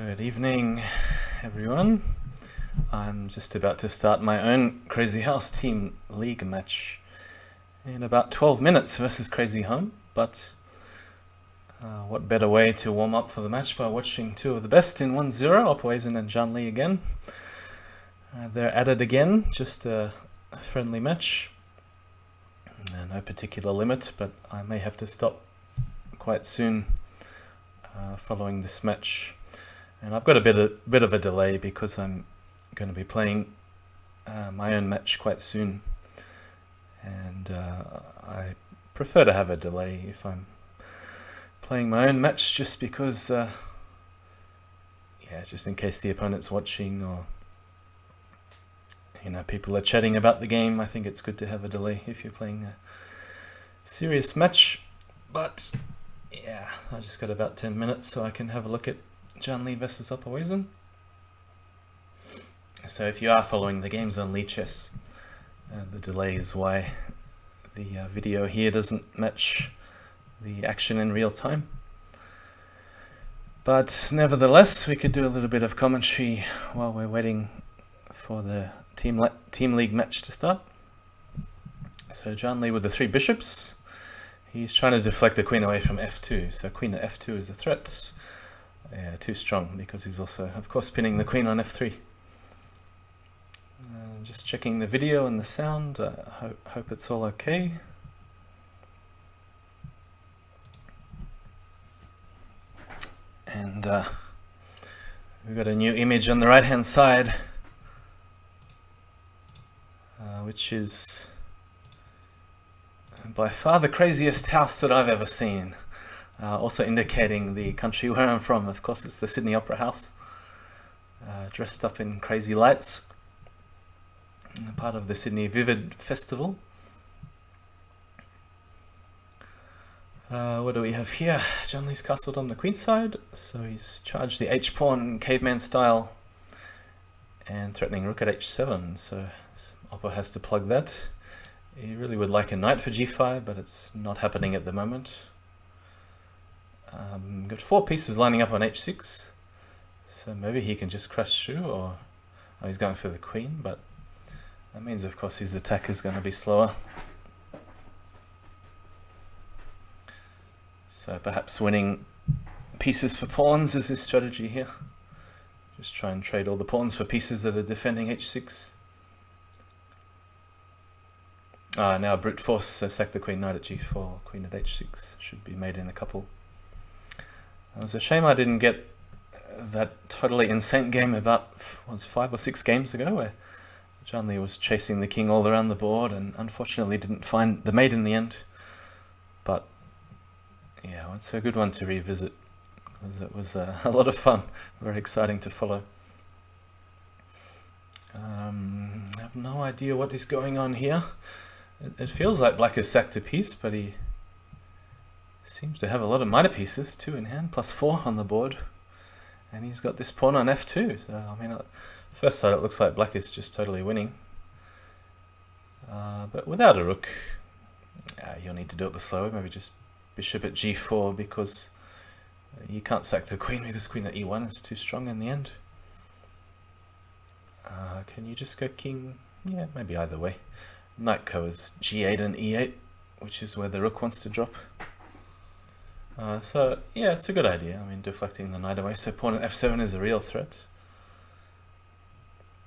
Good evening, everyone. I'm just about to start my own Crazyhouse Team League match in about 12 minutes versus CrazyHome, but what better way to warm up for the match by watching two of the best in 1-0, Opoezen and Janli again. They're at it again, just a friendly match. No particular limit, but I may have to stop quite soon following this match. And I've got a bit of a delay because I'm going to be playing my own match quite soon, and I prefer to have a delay if I'm playing my own match, just because just in case the opponent's watching, or people are chatting about the game. I think it's good to have a delay if you're playing a serious match. But yeah, I just got about 10 minutes so I can have a look at Janli versus Opoezen. So if you are following the games on Lichess, the delay is why the video here doesn't match the action in real time. But nevertheless, we could do a little bit of commentary while we're waiting for the Team League match to start. So Janli with the 3 bishops. He's trying to deflect the queen away from f2. So queen at f2 is a threat. Yeah, too strong, because he's also, of course, pinning the queen on f3. Just checking the video and the sound. Hope it's all okay. And we've got a new image on the right hand side, which is by far the craziest house that I've ever seen. Also indicating the country where I'm from. Of course, it's the Sydney Opera House, dressed up in crazy lights, part of the Sydney Vivid Festival. What do we have here? Janli's castled on the queen side, so he's charged the h-pawn caveman style and threatening rook at h7, so Oppo has to plug that. He really would like a knight for g5, but it's not happening at the moment. Got 4 pieces lining up on h6, so maybe he can just crash through, or he's going for the queen, but that means, of course, his attack is going to be slower. So perhaps winning pieces for pawns is his strategy here. Just try and trade all the pawns for pieces that are defending h6. Now brute force, so sack the queen, knight at g4, queen at h6. Should be made in a couple. It was a shame I didn't get that totally insane game about 5 or 6 games ago, where Janli was chasing the king all around the board and unfortunately didn't find the mate in the end. But yeah, it's a good one to revisit, because it was a lot of fun, very exciting to follow. I have no idea what is going on here. It feels like black has sacked a piece, but he seems to have a lot of minor pieces, 2 in hand, +4 on the board. And he's got this pawn on f2, so I mean, first sight it looks like black is just totally winning. But without a rook, you'll need to do it the slow way, maybe just bishop at g4, because you can't sack the queen, because queen at e1 is too strong in the end. Can you just go king? Yeah, maybe either way. Knight goes g8 and e8, which is where the rook wants to drop. So yeah, it's a good idea. I mean, deflecting the knight away. So pawn at f7 is a real threat.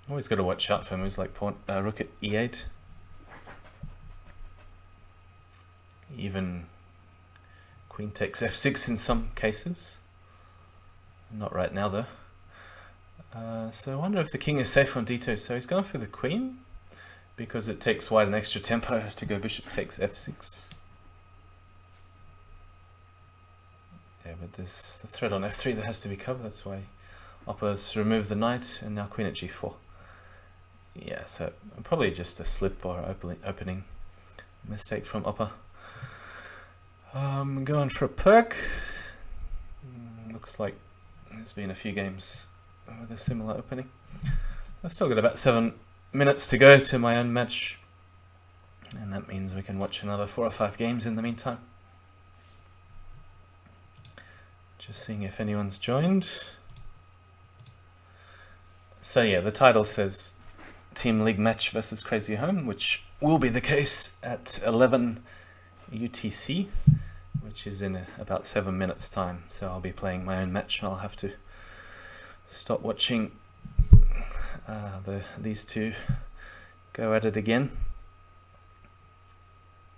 Always got to watch out for moves like rook at e8. Even queen takes f6 in some cases. Not right now though. So I wonder if the king is safe on d2. So he's going for the queen, because it takes white an extra tempo to go bishop takes f6. Yeah, but there's the threat on f3 that has to be covered. That's why Oppo's removed the knight, and now queen at g4. Yeah, so probably just a slip or opening mistake from Oppo. Going for a perk. Looks like there's been a few games with a similar opening. So I've still got about 7 minutes to go to my own match, and that means we can watch another 4 or 5 games in the meantime. Just seeing if anyone's joined. So yeah, the title says Team League match versus CrazyHome, which will be the case at 11 UTC, which is in about 7 minutes time. So I'll be playing my own match. I'll have to stop watching these two go at it again.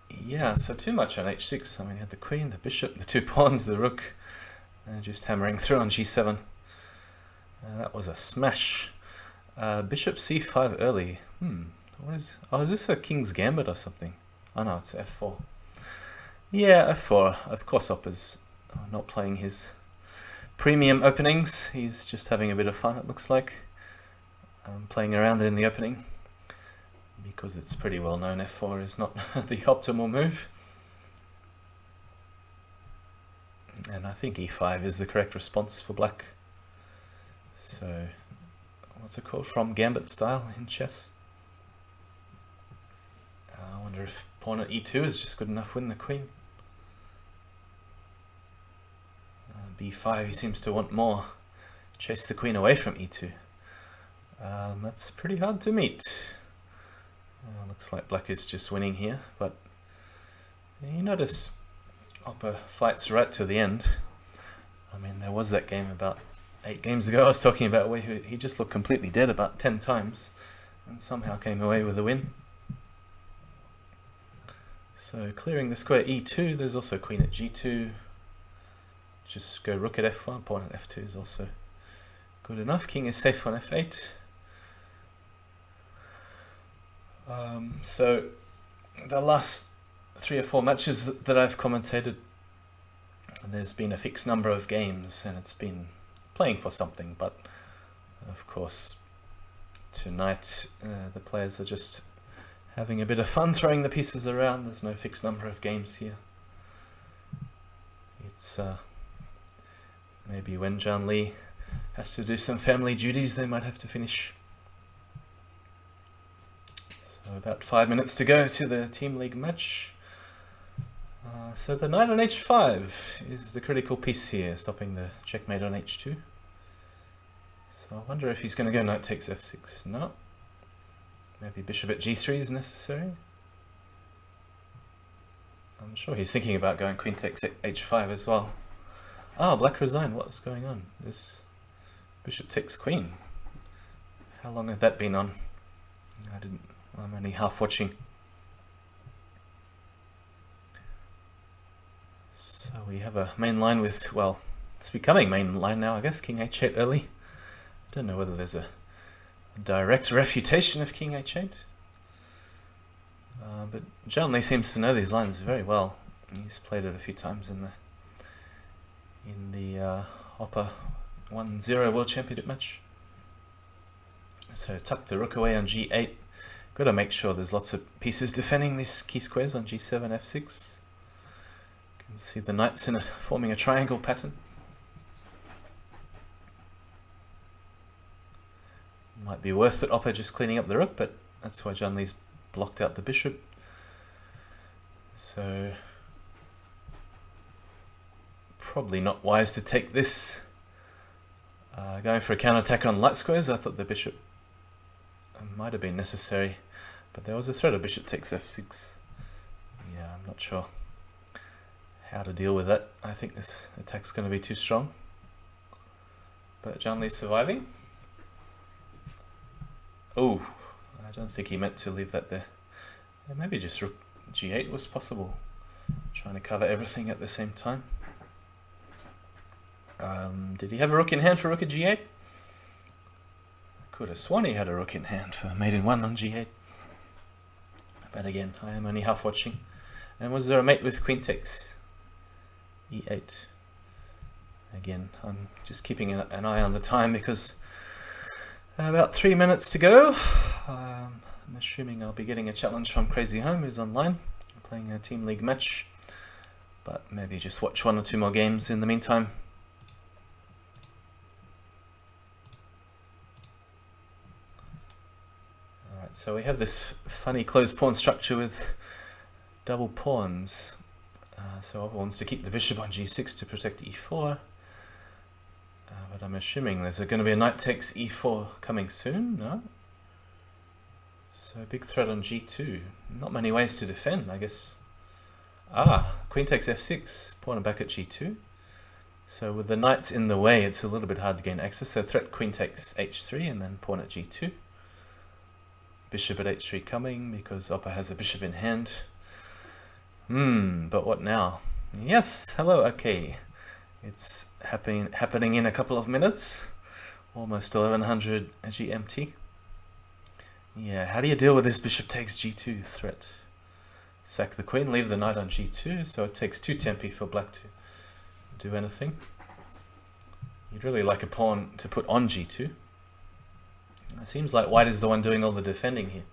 Yeah, so too much on h6. I mean, you had the queen, the bishop, the two pawns, the rook, just hammering through on g7. That was a smash. Bishop c5 early. What is... Oh, is this a king's gambit or something? Oh no, it's f4. Yeah, f4. Of course Oppa's not playing his premium openings. He's just having a bit of fun, it looks like. Playing around in the opening. Because it's pretty well known f4 is not the optimal move. And I think e5 is the correct response for black. So, what's it called? From gambit style in chess. I wonder if pawn at e2 is just good enough to win the queen. b5, he seems to want more. Chase the queen away from e2. That's pretty hard to meet. Looks like black is just winning here, but you notice Oppa fights right to the end. I mean, there was that game about 8 games ago I was talking about where he just looked completely dead about 10 times and somehow came away with a win. So clearing the square e2, there's also queen at g2. Just go rook at f1, pawn at f2 is also good enough. King is safe on f8. So the last 3 or 4 matches that I've commentated, there's been a fixed number of games and it's been playing for something, but of course tonight the players are just having a bit of fun throwing the pieces around. There's no fixed number of games here. It's maybe when Zhang Li has to do some family duties, they might have to finish. So about 5 minutes to go to the Team League match. So the knight on h5 is the critical piece here, stopping the checkmate on h2. So I wonder if he's going to go knight takes f6. No. Maybe bishop at g3 is necessary. I'm sure he's thinking about going queen takes h5 as well. Ah, black resigned. What's going on? This bishop takes queen. How long had that been on? I'm only half watching. So we have a main line with, well, it's becoming main line now, I guess. King h8 early. I don't know whether there's a direct refutation of king h8. But Zhang Li seems to know these lines very well. He's played it a few times in the Oppa 1-0 World Championship match. So tuck the rook away on g8. Got to make sure there's lots of pieces defending these key squares on g7, f6. You can see the knights in it forming a triangle pattern. Might be worth it, Oppa just cleaning up the rook, but that's why Zhang Li's blocked out the bishop. So probably not wise to take this. Going for a counterattack on light squares, I thought the bishop might have been necessary, but there was a threat of bishop takes f6. Yeah, I'm not sure how to deal with that. I think this attack's going to be too strong. But Zhang Li's surviving. Oh, I don't think he meant to leave that there. Maybe just rook g8 was possible. Trying to cover everything at the same time. Did he have a rook in hand for rook at g8? Could have sworn he had a rook in hand for mate in 1 on g8. But again, I am only half watching. And was there a mate with queen takes e8? Again, I'm just keeping an eye on the time because about 3 minutes to go. I'm assuming I'll be getting a challenge from CrazyHome, who's online, playing a Team League match. But maybe just watch 1 or 2 more games in the meantime. Alright, so we have this funny closed pawn structure with double pawns. So Oppa wants to keep the bishop on g6 to protect e4. But I'm assuming there's going to be a knight takes e4 coming soon, no? So big threat on g2. Not many ways to defend, I guess. Queen takes f6, pawn back at g2. So with the knights in the way, it's a little bit hard to gain access. So threat queen takes h3 and then pawn at g2. Bishop at h3 coming because Oppa has a bishop in hand. But what now? Yes, hello, okay. It's happening in a couple of minutes. Almost 1100 GMT. Yeah, how do you deal with this bishop takes g2 threat? Sack the queen, leave the knight on g2, so it takes 2 tempi for black to do anything. You'd really like a pawn to put on g2. It seems like white is the one doing all the defending here.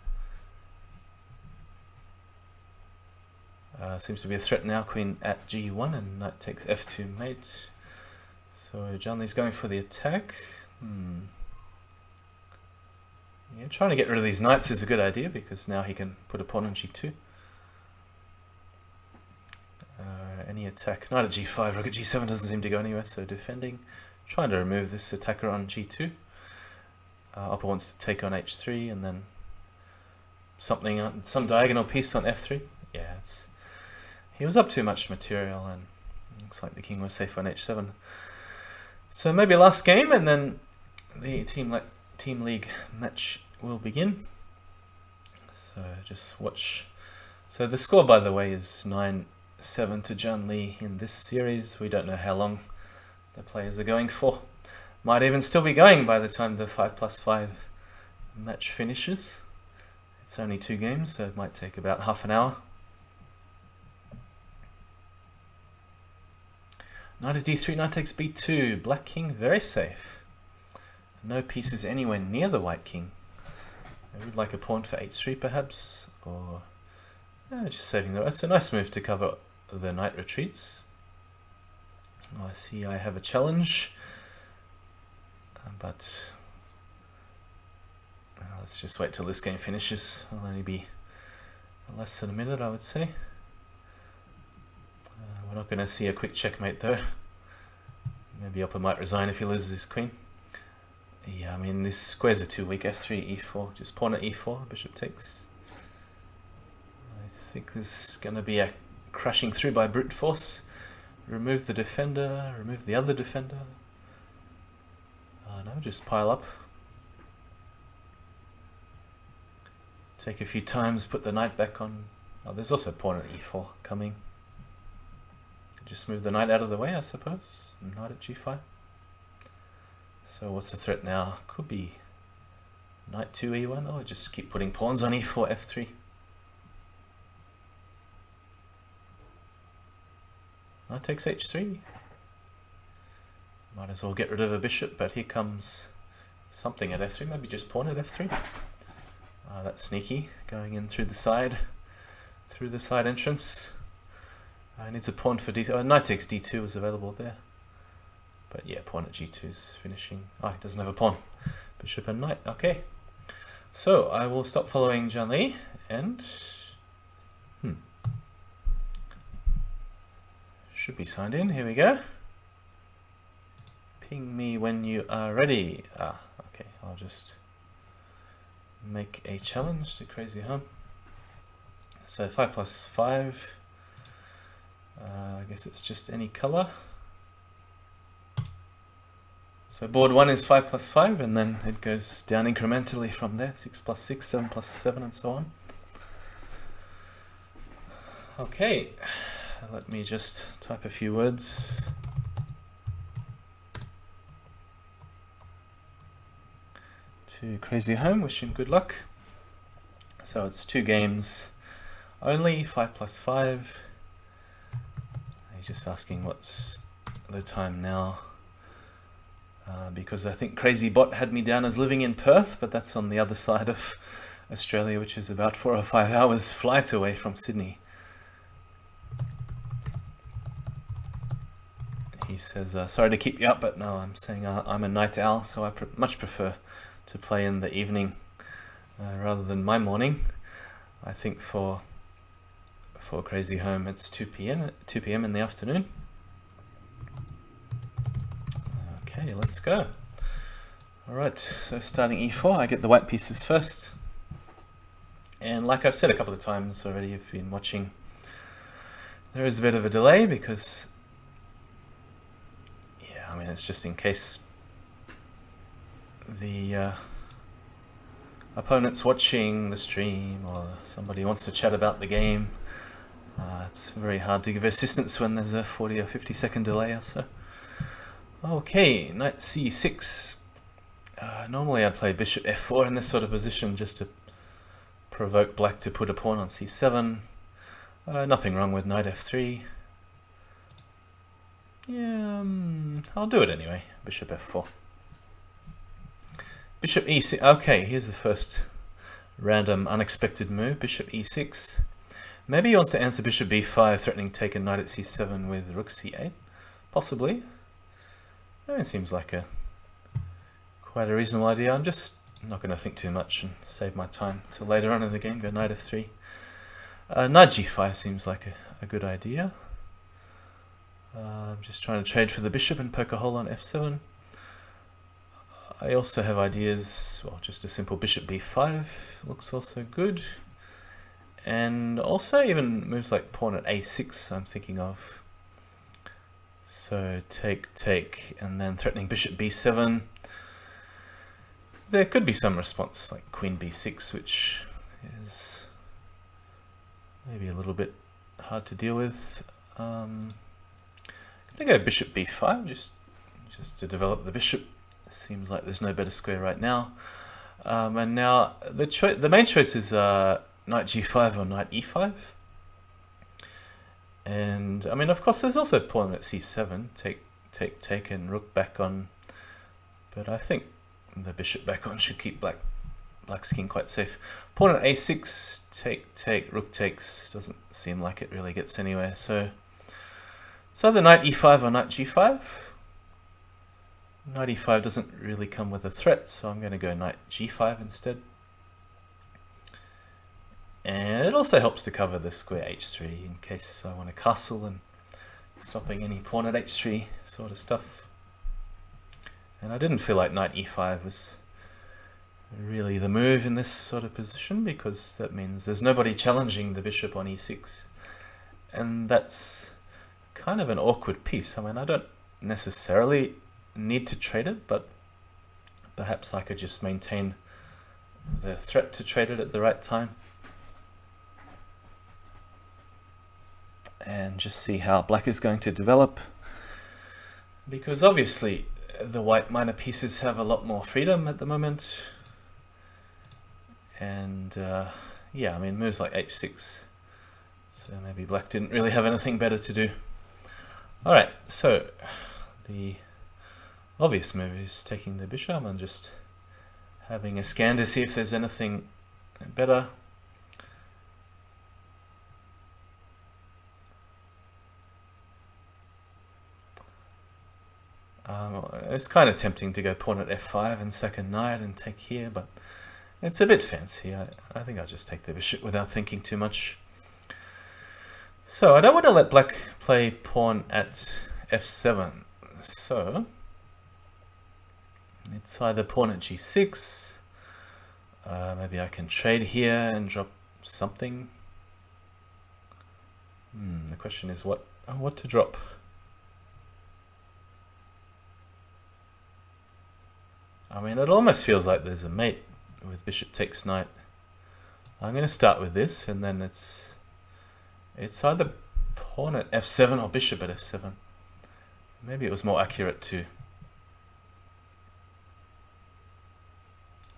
Seems to be a threat now, queen at g1 and knight takes f2 mate. So John Lee's going for the attack. Yeah, trying to get rid of these knights is a good idea because now he can put a pawn on g2. Any attack, knight at g5, rook at g7 doesn't seem to go anywhere, so defending. Trying to remove this attacker on g2. Oppa wants to take on h3 and then something on some diagonal piece on f3. Yeah, he was up too much material and looks like the king was safe on h7. So maybe last game and then the Team League match will begin. So just watch. So the score, by the way, is 9-7 to John Lee in this series. We don't know how long the players are going for. Might even still be going by the time the 5+5 match finishes. It's only 2 games, so it might take about half an hour. Knight at d3, knight takes b2. Black king, very safe. No pieces anywhere near the white king. I would like a pawn for h3 perhaps, or just saving the rest. A nice move to cover the knight retreats. I see I have a challenge, but let's just wait till this game finishes. It'll only be less than a minute, I would say. We're not going to see a quick checkmate though. Maybe Oppa might resign if he loses his queen. Yeah, I mean this squares are too weak. f3, e4, just pawn at e4, bishop takes. I think there's going to be a crashing through by brute force. Remove the defender, remove the other defender. No, just pile up. Take a few times, put the knight back on. Oh, there's also pawn at e4 coming. Just move the knight out of the way, I suppose. Knight at g5. So what's the threat now? Could be knight 2 e1, or just keep putting pawns on e4, f3. Knight takes h3. Might as well get rid of a bishop, but here comes something at f3. Maybe just pawn at f3. That's sneaky, going in through the side entrance. Needs a pawn for d3. Knight takes d2 was available there. But yeah, pawn at g2 is finishing. He doesn't have a pawn. Bishop and knight. Okay. So I will stop following John Lee and should be signed in. Here we go. Ping me when you are ready. Okay. I'll just make a challenge to CrazyHome. So 5+5. I guess it's just any color. So board 1 is 5+5, and then it goes down incrementally from there. 6+6, 7+7, and so on. Okay, let me just type a few words. To CrazyHome, wish him good luck. So it's 2 games only, 5+5. He's just asking what's the time now. Because I think CrazyBot had me down as living in Perth, but that's on the other side of Australia, which is about 4 or 5 hours flight away from Sydney. He says, sorry to keep you up, but no, I'm saying I'm a night owl, so I much prefer to play in the evening rather than my morning. I think for CrazyHome it's 2 p.m. in the afternoon. Okay, let's go. Alright, so starting e4, I get the white pieces first. And like I've said a couple of times already, if you've been watching, there is a bit of a delay because, yeah, I mean, it's just in case the opponent's watching the stream or somebody wants to chat about the game. It's very hard to give assistance when there's a 40 or 50 second delay or so. Okay, knight c6. Normally I'd play bishop f4 in this sort of position just to provoke black to put a pawn on c7. Nothing wrong with knight f3. Yeah, I'll do it anyway. Bishop f4. Bishop e6. Okay, here's the first random unexpected move. Bishop e6. Maybe he wants to answer bishop b5, threatening to take a knight at c7 with rook c8. Possibly. It seems like quite a reasonable idea. I'm just not going to think too much and save my time till later on in the game. Go knight f3. Knight g5 seems like a good idea. I'm just trying to trade for the bishop and poke a hole on f7. I also have ideas, well, just a simple bishop b5 looks also good. And also even moves like pawn at a6 I'm thinking of. So take, and then threatening bishop b7. There could be some response like queen b6, which is maybe a little bit hard to deal with. I'm gonna go bishop b5 just to develop the bishop. Seems like there's no better square right now. And now the main choice is knight g5 or knight e5. And I mean, of course, there's also pawn at c7, take, and rook back on. But I think the bishop back on should keep black's king quite safe. Pawn at a6, take, rook takes. Doesn't seem like it really gets anywhere. So it's either knight e5 or knight g5. Knight e5 doesn't really come with a threat, so I'm going to go knight g5 instead. And it also helps to cover the square h3 in case I want to castle and stopping any pawn at h3 sort of stuff. And I didn't feel like knight e5 was really the move in this sort of position because that means there's nobody challenging the bishop on e6. And that's kind of an awkward piece. I mean, I don't necessarily need to trade it, but perhaps I could just maintain the threat to trade it at the right time. And just see how black is going to develop, because obviously the white minor pieces have a lot more freedom at the moment. And yeah, I mean, moves like h6, so maybe black didn't really have anything better to do. Alright, so the obvious move is taking the bishop and just having a scan to see if there's anything better. It's kind of tempting to go pawn at f5 and second knight and take here, but it's a bit fancy. I think I'll just take the bishop without thinking too much. So I don't want to let black play pawn at f7. So it's either pawn at g6. Maybe I can trade here and drop something. The question is what to drop. I mean, it almost feels like there's a mate with bishop takes knight. I'm going to start with this, and then it's either pawn at f7 or bishop at f7. Maybe it was more accurate to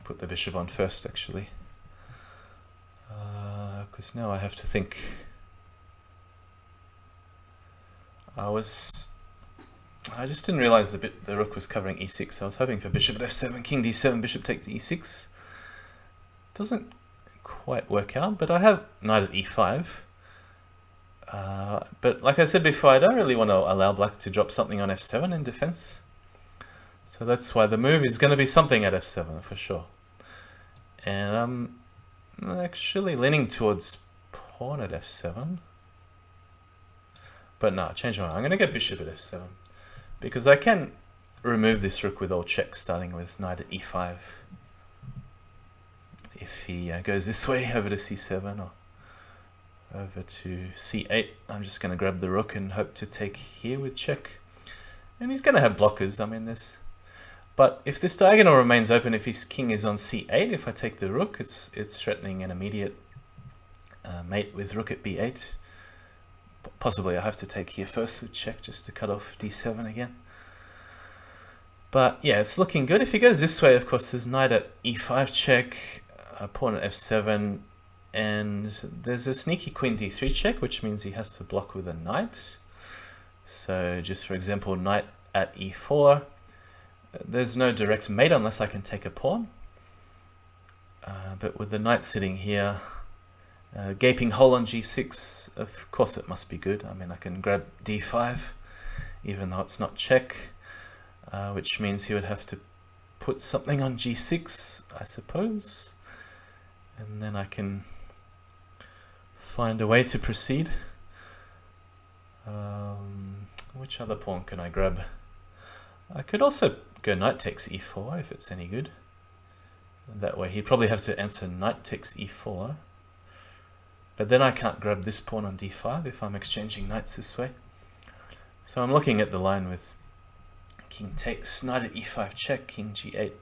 put the bishop on first, actually. Because now I have to think. I just didn't realize the rook was covering e6. I was hoping for bishop at f7, king d7, bishop takes e6. Doesn't quite work out, but I have knight at e5. But like I said before, I don't really want to allow black to drop something on f7 in defense. So that's why the move is going to be something at f7 for sure. And I'm actually leaning towards pawn at f7. But no, change my mind. I'm going to go bishop at f7. Because I can remove this rook with all checks, starting with knight at e5. If he goes this way over to c7 or over to c8, I'm just going to grab the rook and hope to take here with check. And he's going to have blockers, I mean this. But if this diagonal remains open, if his king is on c8, if I take the rook, it's threatening an immediate mate with rook at b8. Possibly I have to take here first with check just to cut off d7 again. But yeah, it's looking good. If he goes this way, of course, there's knight at e5 check, pawn at f7, and there's a sneaky queen d3 check, which means he has to block with a knight. So just for example, knight at e4. There's no direct mate unless I can take a pawn. But with the knight sitting here, gaping hole on g6, of course it must be good. I mean, I can grab d5, even though it's not check, which means he would have to put something on g6, I suppose. And then I can find a way to proceed. Which other pawn can I grab? I could also go knight takes e4 if it's any good. That way he'd probably have to answer knight takes e4. But then I can't grab this pawn on d5 if I'm exchanging knights this way. So I'm looking at the line with king takes, knight at e5 check, king g8,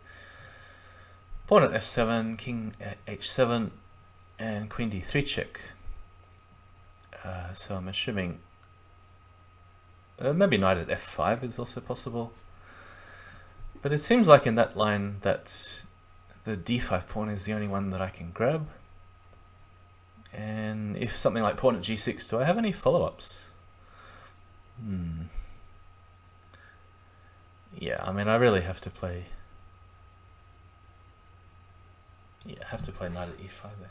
pawn at f7, king at h7, and queen d3 check. So I'm assuming maybe knight at f5 is also possible. But it seems like in that line that the d5 pawn is the only one that I can grab. And if something like pawn at g6, do I have any follow-ups? Yeah, I mean, I really have to play... Yeah, I have to play knight at e5 there.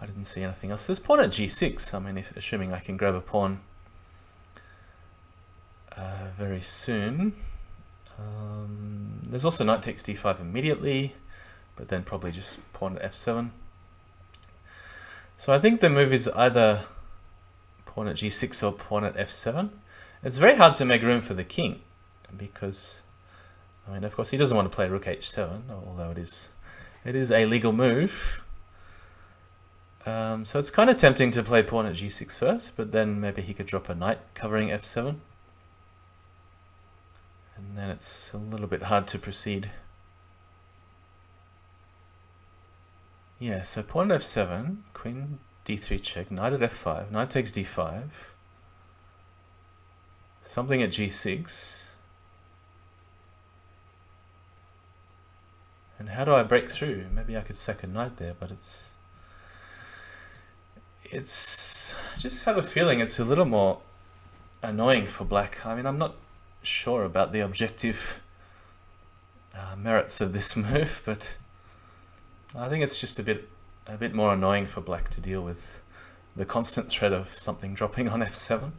I didn't see anything else. There's pawn at g6. I mean, assuming I can grab a pawn very soon. There's also knight takes d5 immediately, but then probably just pawn at f7. So I think the move is either pawn at g6 or pawn at f7. It's very hard to make room for the king because, I mean, of course, he doesn't want to play rook h7, although it is a legal move. So it's kind of tempting to play pawn at g6 first, but then maybe he could drop a knight covering f7. And then it's a little bit hard to proceed. Yeah, so pawn at f7, queen d3 check, knight at f5, knight takes d5, something at g6. And how do I break through? Maybe I could sack a knight there, but I just have a feeling it's a little more annoying for black. I mean, I'm not sure about the objective merits of this move, but I think it's just a bit more annoying for black to deal with the constant threat of something dropping on f7.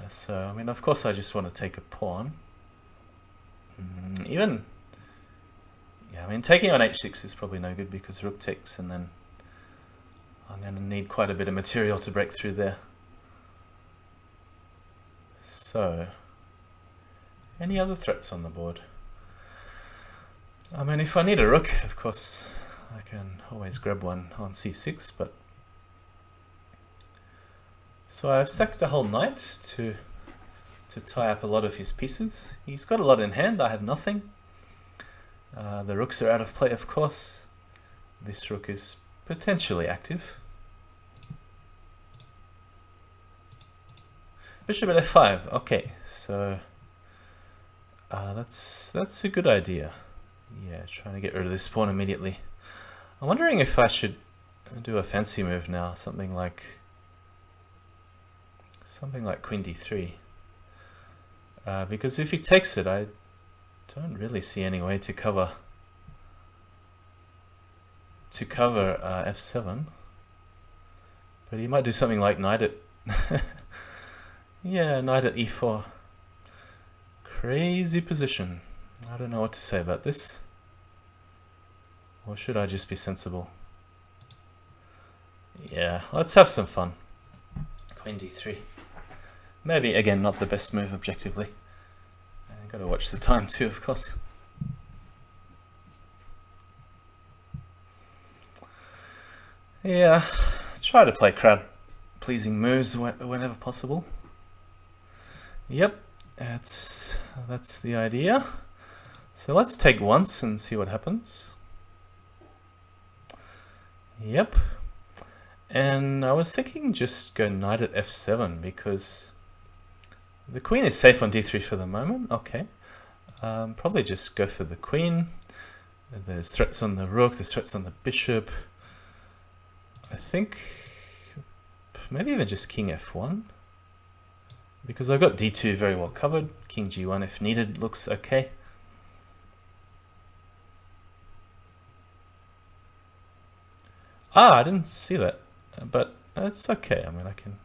So, I mean, of course I just want to take a pawn. Yeah, I mean, taking on h6 is probably no good because rook takes, and then I'm going to need quite a bit of material to break through there. So, any other threats on the board? I mean, if I need a rook, of course, I can always grab one on c6, but... So I've sacked a whole knight to tie up a lot of his pieces. He's got a lot in hand, I have nothing. The rooks are out of play, of course. This rook is potentially active. Bishop at f5, okay, so that's a good idea. Yeah, trying to get rid of this pawn immediately. I'm wondering if I should do a fancy move now, something like queen d3. Because if he takes it, I don't really see any way to cover f7. But he might do something like knight at yeah, knight at e4. Crazy position. I don't know what to say about this. Or should I just be sensible? Yeah, let's have some fun. Queen d3. Maybe, again, not the best move objectively. Gotta watch the time too, of course. Yeah, try to play crowd-pleasing moves whenever possible. Yep, that's the idea. So let's take once and see what happens. Yep. And I was thinking just go knight at f7 because the queen is safe on d3 for the moment. Okay. Probably just go for the queen. There's threats on the rook, there's threats on the bishop. I think maybe even just king f1 because I've got d2 very well covered. King g1 if needed looks okay. I didn't see that, but it's okay. I mean, I can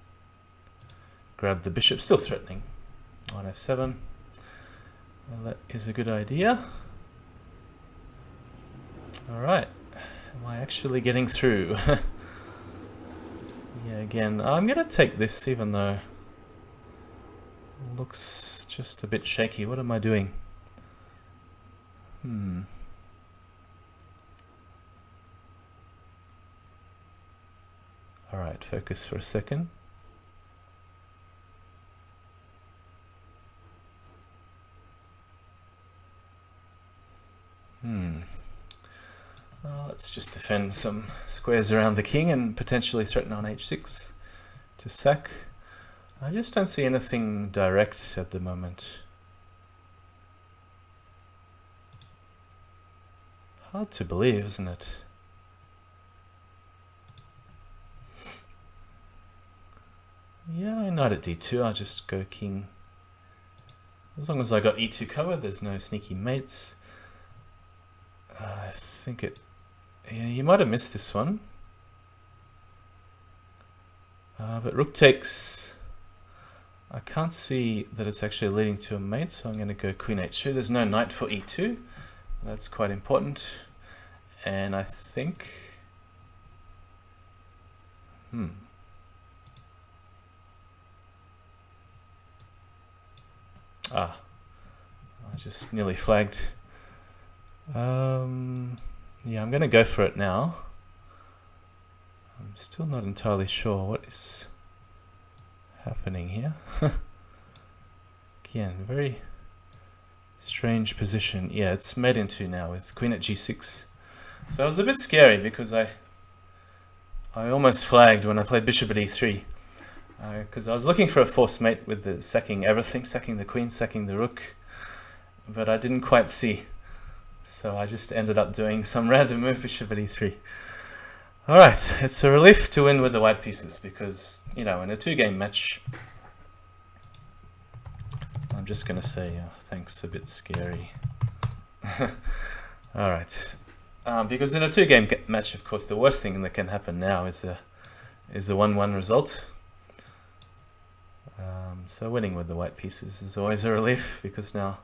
grab the bishop, still threatening on f7. Well, that is a good idea. All right, am I actually getting through? Yeah, again, I'm gonna take this even though it looks just a bit shaky. What am I doing? All right, focus for a second. Let's just defend some squares around the king and potentially threaten on h6 to sack. I just don't see anything direct at the moment. Hard to believe, isn't it? Yeah, knight at d2, I'll just go king. As long as I got e2 covered, there's no sneaky mates. I think it... Yeah, you might have missed this one. But rook takes... I can't see that it's actually leading to a mate, so I'm going to go queen h2. There's no knight for e2. That's quite important. And I think... I just nearly flagged. Yeah, I'm going to go for it now. I'm still not entirely sure what is happening here. Again, very strange position. Yeah, it's made into now with queen at g6. So it was a bit scary because I almost flagged when I played bishop at e3. Because I was looking for a forced mate with the sacking everything, sacking the queen, sacking the rook, but I didn't quite see. So I just ended up doing some random move, bishop at e3. Alright, it's a relief to win with the white pieces because, you know, in a two-game match, I'm just going to say, thanks, a bit scary. Alright, because in a two-game match, of course, the worst thing that can happen now is a 1-1 result. So winning with the white pieces is always a relief because now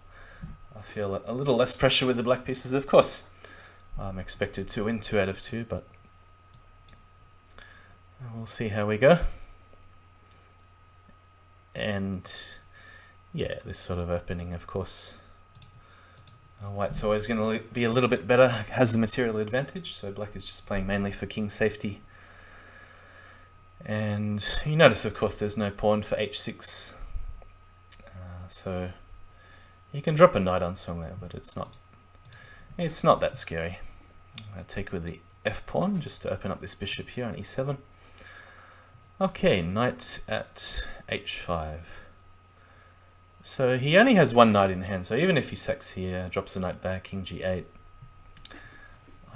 I feel a little less pressure with the black pieces. Of course, I'm expected to win 2 out of 2, but we'll see how we go. And yeah, this sort of opening, of course, white's always going to be a little bit better, has the material advantage, so black is just playing mainly for king safety. And you notice, of course, there's no pawn for h6, so you can drop a knight on somewhere, but it's not that scary. I take with the f pawn just to open up this bishop here on e7. Okay, knight at h5. So he only has one knight in hand, so even if he sacks here, drops a knight back, king g8,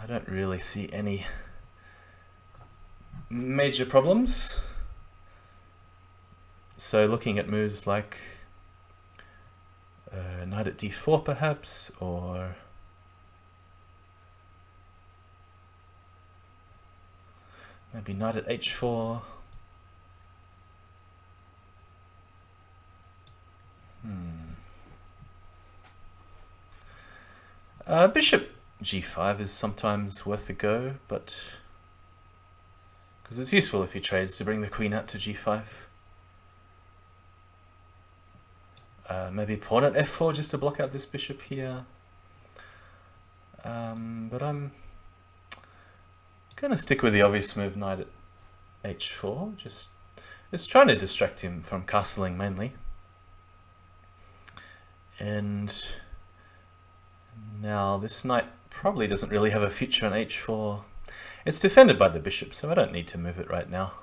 I don't really see any major problems. So looking at moves like knight at d4 perhaps, or maybe knight at h4. Bishop g5 is sometimes worth a go, but because it's useful if he trades to bring the queen out to g5. Maybe pawn at f4 just to block out this bishop here. But I'm going to stick with the obvious move, knight at h4. It's trying to distract him from castling mainly. And now this knight probably doesn't really have a future on h4. It's defended by the bishop, so I don't need to move it right now.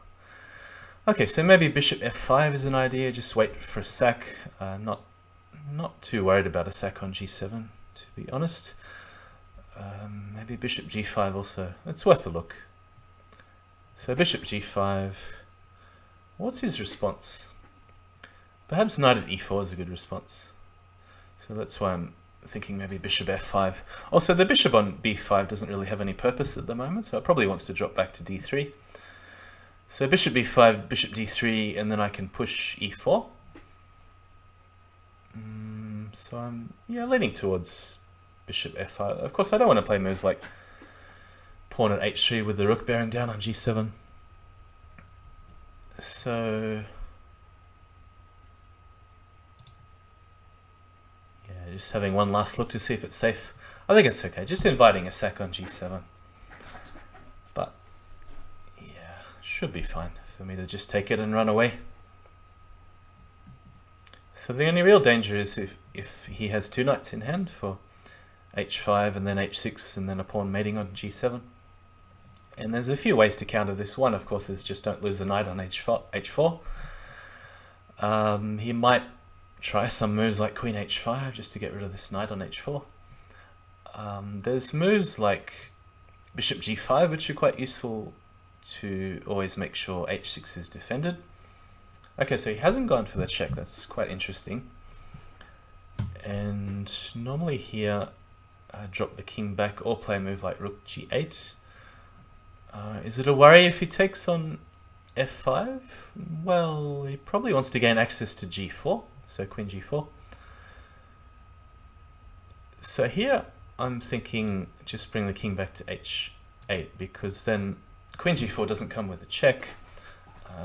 Okay, so maybe bishop f5 is an idea. Just wait for a sack. Not too worried about a sack on g7, to be honest. Maybe bishop g5 also. It's worth a look. So bishop g5. What's his response? Perhaps knight at e4 is a good response. So that's why I'm thinking maybe bishop f5. Also, the bishop on b5 doesn't really have any purpose at the moment, so it probably wants to drop back to d3. So bishop b5, bishop d3, and then I can push e4. So I'm leaning towards bishop f5. Of course, I don't want to play moves like pawn at h3 with the rook bearing down on g7. So yeah, just having one last look to see if it's safe. I think it's okay. Just inviting a sack on g7. But yeah, should be fine for me to just take it and run away. So the only real danger is if he has two knights in hand for h5 and then h6 and then a pawn mating on g7. And there's a few ways to counter this. One, of course, is just don't lose the knight on h4. He might try some moves like queen h5 just to get rid of this knight on h4. There's moves like bishop g5, which are quite useful to always make sure h6 is defended. Okay, so he hasn't gone for the check. That's quite interesting. And normally here, I drop the king back or play a move like rook g8. Is it a worry if he takes on f5? Well, he probably wants to gain access to g4, so queen g4. So here, I'm thinking just bring the king back to h8, because then queen g4 doesn't come with a check.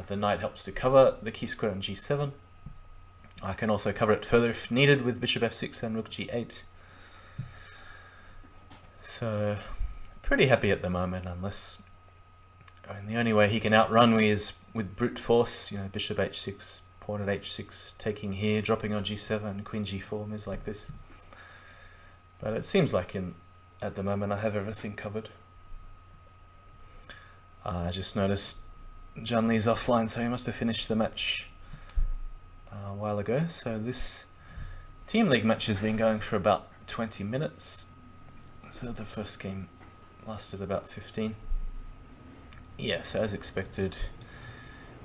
The knight helps to cover the key square on g7. I can also cover it further if needed with bishop f6 and rook g8. So, pretty happy at the moment, unless... I mean, the only way he can outrun me is with brute force, bishop h6, pawn at h6, taking here, dropping on g7, queen g4, moves like this. But it seems like at the moment I have everything covered. I just noticed John Lee's offline, so he must have finished the match a while ago. So this Team League match has been going for about 20 minutes. So the first game lasted about 15. Yeah, so as expected,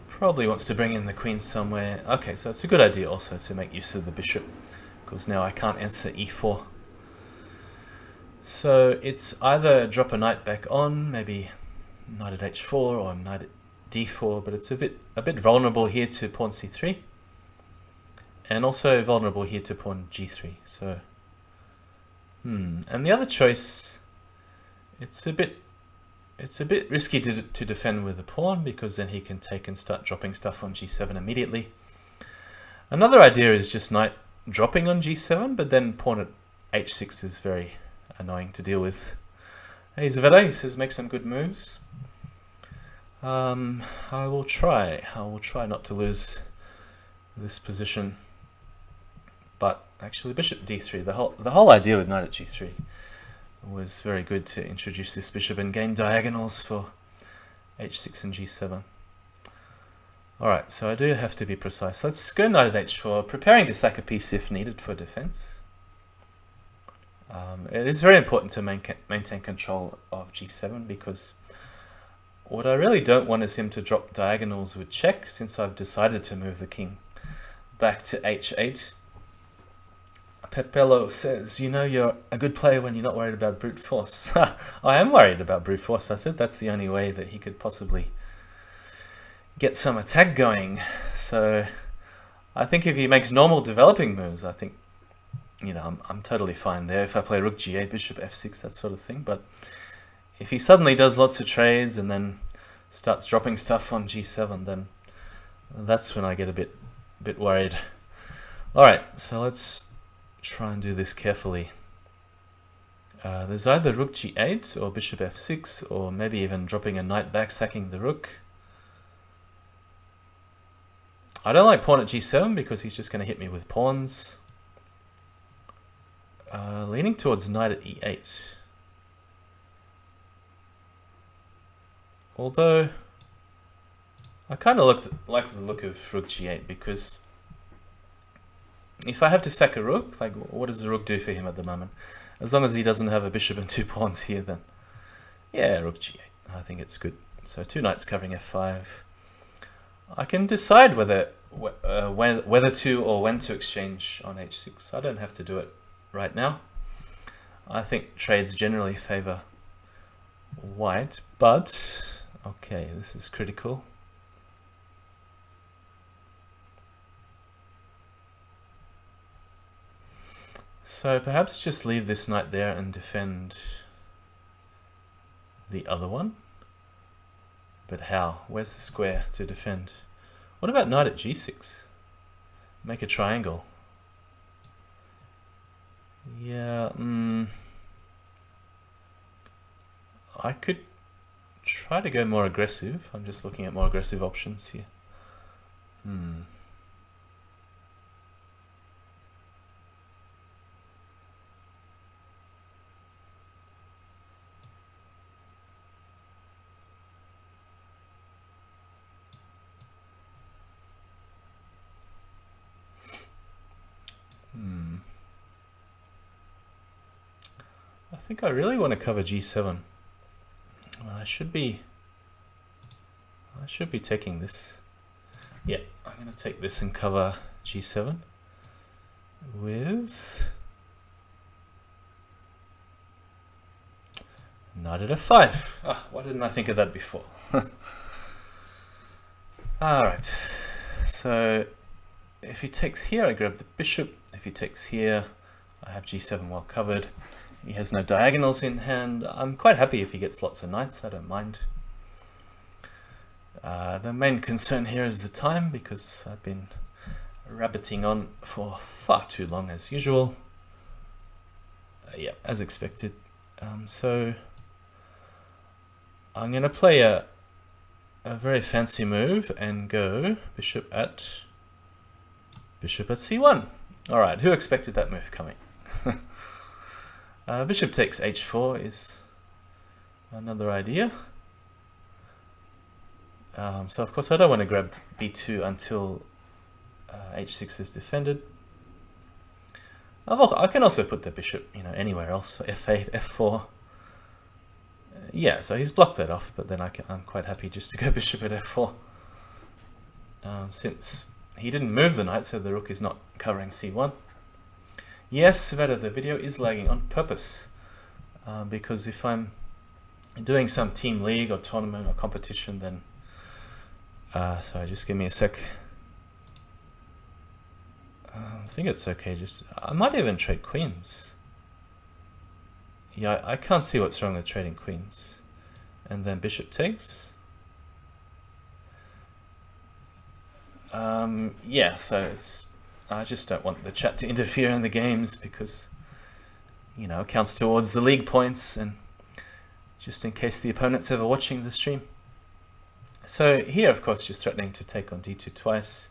probably wants to bring in the queen somewhere. Okay, so it's a good idea also to make use of the bishop, because now I can't answer e4. So it's either drop a knight back on, maybe knight at h4 or knight at d4, but it's a bit vulnerable here to pawn c3, and also vulnerable here to pawn g3. So, and the other choice, it's a bit risky to defend with a pawn, because then he can take and start dropping stuff on g7 immediately. Another idea is just knight dropping on g7, but then pawn at h6 is very annoying to deal with. Hey Zveta, he says make some good moves. I will try not to lose this position. But actually bishop d3, the whole idea with knight at g3 was very good to introduce this bishop and gain diagonals for h6 and g7. Alright, so I do have to be precise. Let's go knight at h4, preparing to sack a piece if needed for defense. It is very important to maintain control of g7, because what I really don't want is him to drop diagonals with check, since I've decided to move the king back to h8. Pepello says, you're a good player when you're not worried about brute force. I am worried about brute force. I said that's the only way that he could possibly get some attack going. So I think if he makes normal developing moves, I think, I'm totally fine there. If I play rook g8, bishop f6, that sort of thing. But if he suddenly does lots of trades and then starts dropping stuff on g7, then that's when I get a bit worried. Alright, so let's try and do this carefully. There's either rook g8 or bishop f6, or maybe even dropping a knight back, sacking the rook. I don't like pawn at g7 because he's just going to hit me with pawns. Leaning towards knight at e8. Although, I kind of like the look of rook g8 because if I have to sack a rook, like what does the rook do for him at the moment? As long as he doesn't have a bishop and 2 pawns here, then yeah, rook g8. I think it's good. So 2 knights covering f5. I can decide whether to or when to exchange on h6. I don't have to do it right now. I think trades generally favor white, but okay, this is critical. So perhaps just leave this knight there and defend the other one. But how? Where's the square to defend? What about knight at g6? Make a triangle. Yeah, I could try to go more aggressive. I'm just looking at more aggressive options here. I think I really want to cover g7. Well, I should be taking this. Yeah, I'm going to take this and cover g7 with knight at f5. Why didn't I think of that before? Alright, so if he takes here, I grab the bishop. If he takes here, I have g7 well covered. He has no diagonals in hand. I'm quite happy if he gets lots of knights, I don't mind. The main concern here is the time, because I've been rabbiting on for far too long as usual. Yeah, as expected. So I'm going to play a very fancy move and go bishop at c1. Alright, who expected that move coming? Bishop takes h4 is another idea. So of course I don't want to grab b2 until h6 is defended. I can also put the bishop, anywhere else. f8, f4. Yeah, so he's blocked that off, but then I'm quite happy just to go bishop at f4. Since he didn't move the knight, so the rook is not covering c1. Yes, Sveta, the video is lagging on purpose, because if I'm doing some team league or tournament or competition, then sorry, just give me a sec. I think it's okay, I might even trade queens. Yeah, I can't see what's wrong with trading queens. And then bishop takes. Yeah, so I just don't want the chat to interfere in the games because, it counts towards the league points, and just in case the opponent's ever watching the stream. So here, of course, just threatening to take on d2 twice.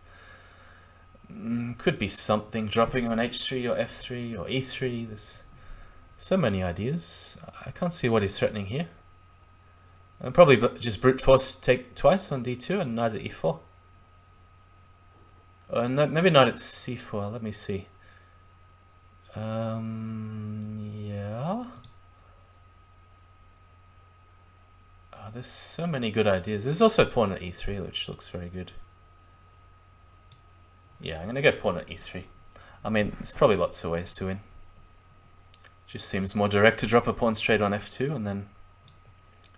Could be something dropping on h3 or f3 or e3. There's so many ideas. I can't see what he's threatening here. And probably just brute force take twice on d2 and knight at e4. No, maybe knight at c4. Let me see. Yeah. There's so many good ideas. There's also pawn at e3, which looks very good. Yeah, I'm going to go pawn at e3. I mean, there's probably lots of ways to win. Just seems more direct to drop a pawn straight on f2 and then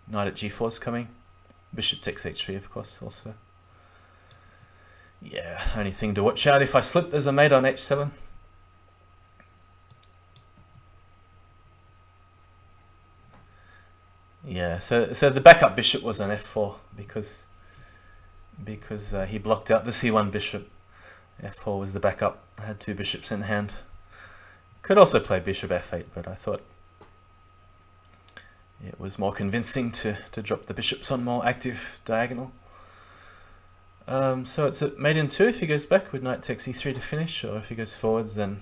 knight at g4 is coming. Bishop takes h3, of course, also. Yeah, only thing to watch out if I slip, there's a mate on h7. Yeah, so the backup bishop was on f4 because he blocked out the c1 bishop. f4 was the backup. I had 2 bishops in hand. Could also play bishop f8, but I thought it was more convincing to drop the bishops on more active diagonal. So it's at mate in 2 if he goes back with knight takes e3 to finish, or if he goes forwards, then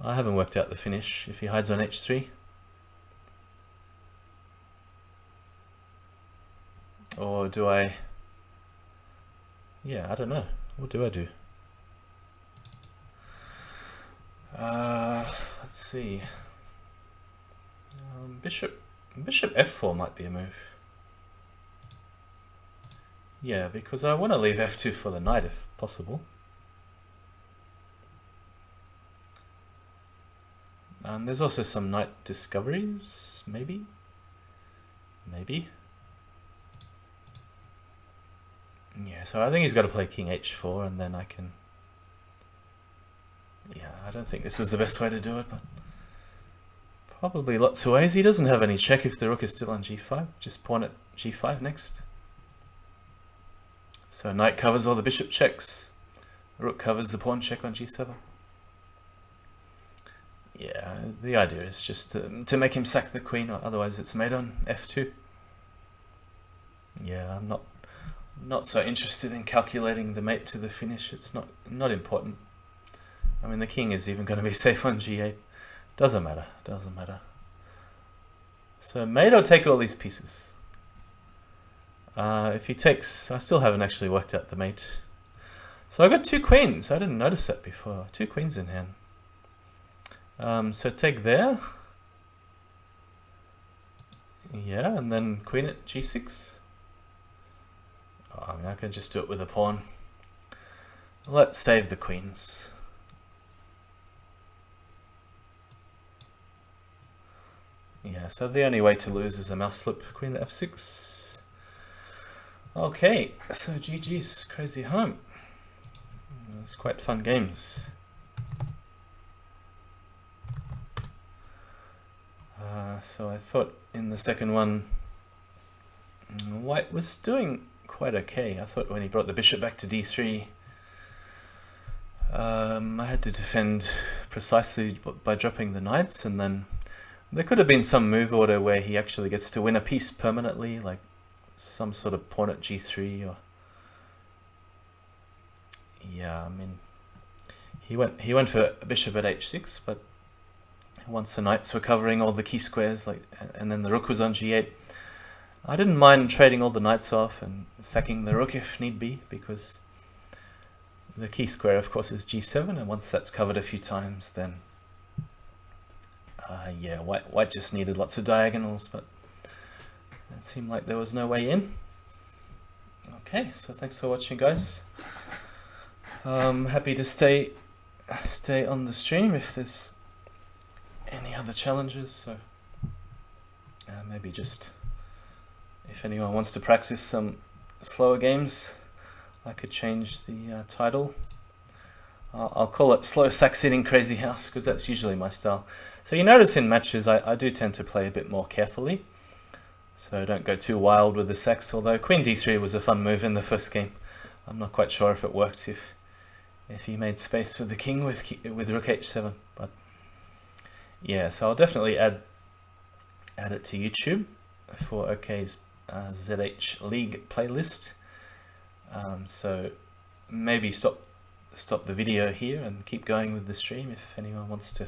I haven't worked out the finish. If he hides on h3, or do I? Yeah, I don't know. What do I do? Let's see. Bishop f4 might be a move. Yeah, because I want to leave f2 for the knight if possible. There's also some knight discoveries, maybe? Maybe? Yeah, so I think he's got to play king h4 and then I can... Yeah, I don't think this was the best way to do it, but... Probably lots of ways. He doesn't have any check if the rook is still on g5. Just pawn at g5 next. So knight covers all the bishop checks. Rook covers the pawn check on g7. Yeah, the idea is just to make him sack the queen, or otherwise it's mate on f2. Yeah, I'm not so interested in calculating the mate to the finish. It's not important. I mean, the king is even going to be safe on g8. Doesn't matter. Doesn't matter. So mate or take all these pieces. If he takes, I still haven't actually worked out the mate. So I got 2 queens. I didn't notice that before. 2 queens in hand. So take there. Yeah, and then queen at g6. Oh, I mean, I can just do it with a pawn. Let's save the queens. Yeah, so the only way to lose is a mouse slip. Queen at f6. Okay, so GG's CrazyHome. It's quite fun games. So I thought in the second one, White was doing quite okay. I thought when he brought the bishop back to d3, I had to defend precisely by dropping the knights, and then there could have been some move order where he actually gets to win a piece permanently, like some sort of pawn at g3, or yeah, I mean, he went for a bishop at h6, but once the knights were covering all the key squares, like, and then the rook was on g8, I didn't mind trading all the knights off and sacking the rook if need be, because the key square, of course, is g7, and once that's covered a few times, then yeah, white just needed lots of diagonals, but it seemed like there was no way in. Okay, so thanks for watching, guys. Happy to stay on the stream if there's any other challenges, so maybe just if anyone wants to practice some slower games, I could change the title. I'll call it Slow Sack Sitting Crazy House, because that's usually my style. So you notice in matches I do tend to play a bit more carefully, so don't go too wild with the sacks, although Queen d3 was a fun move in the first game. I'm not quite sure if it worked if he made space for the king with rook h7, but yeah, so I'll definitely add it to YouTube for OK's ZH League playlist. So maybe stop the video here and keep going with the stream if anyone wants to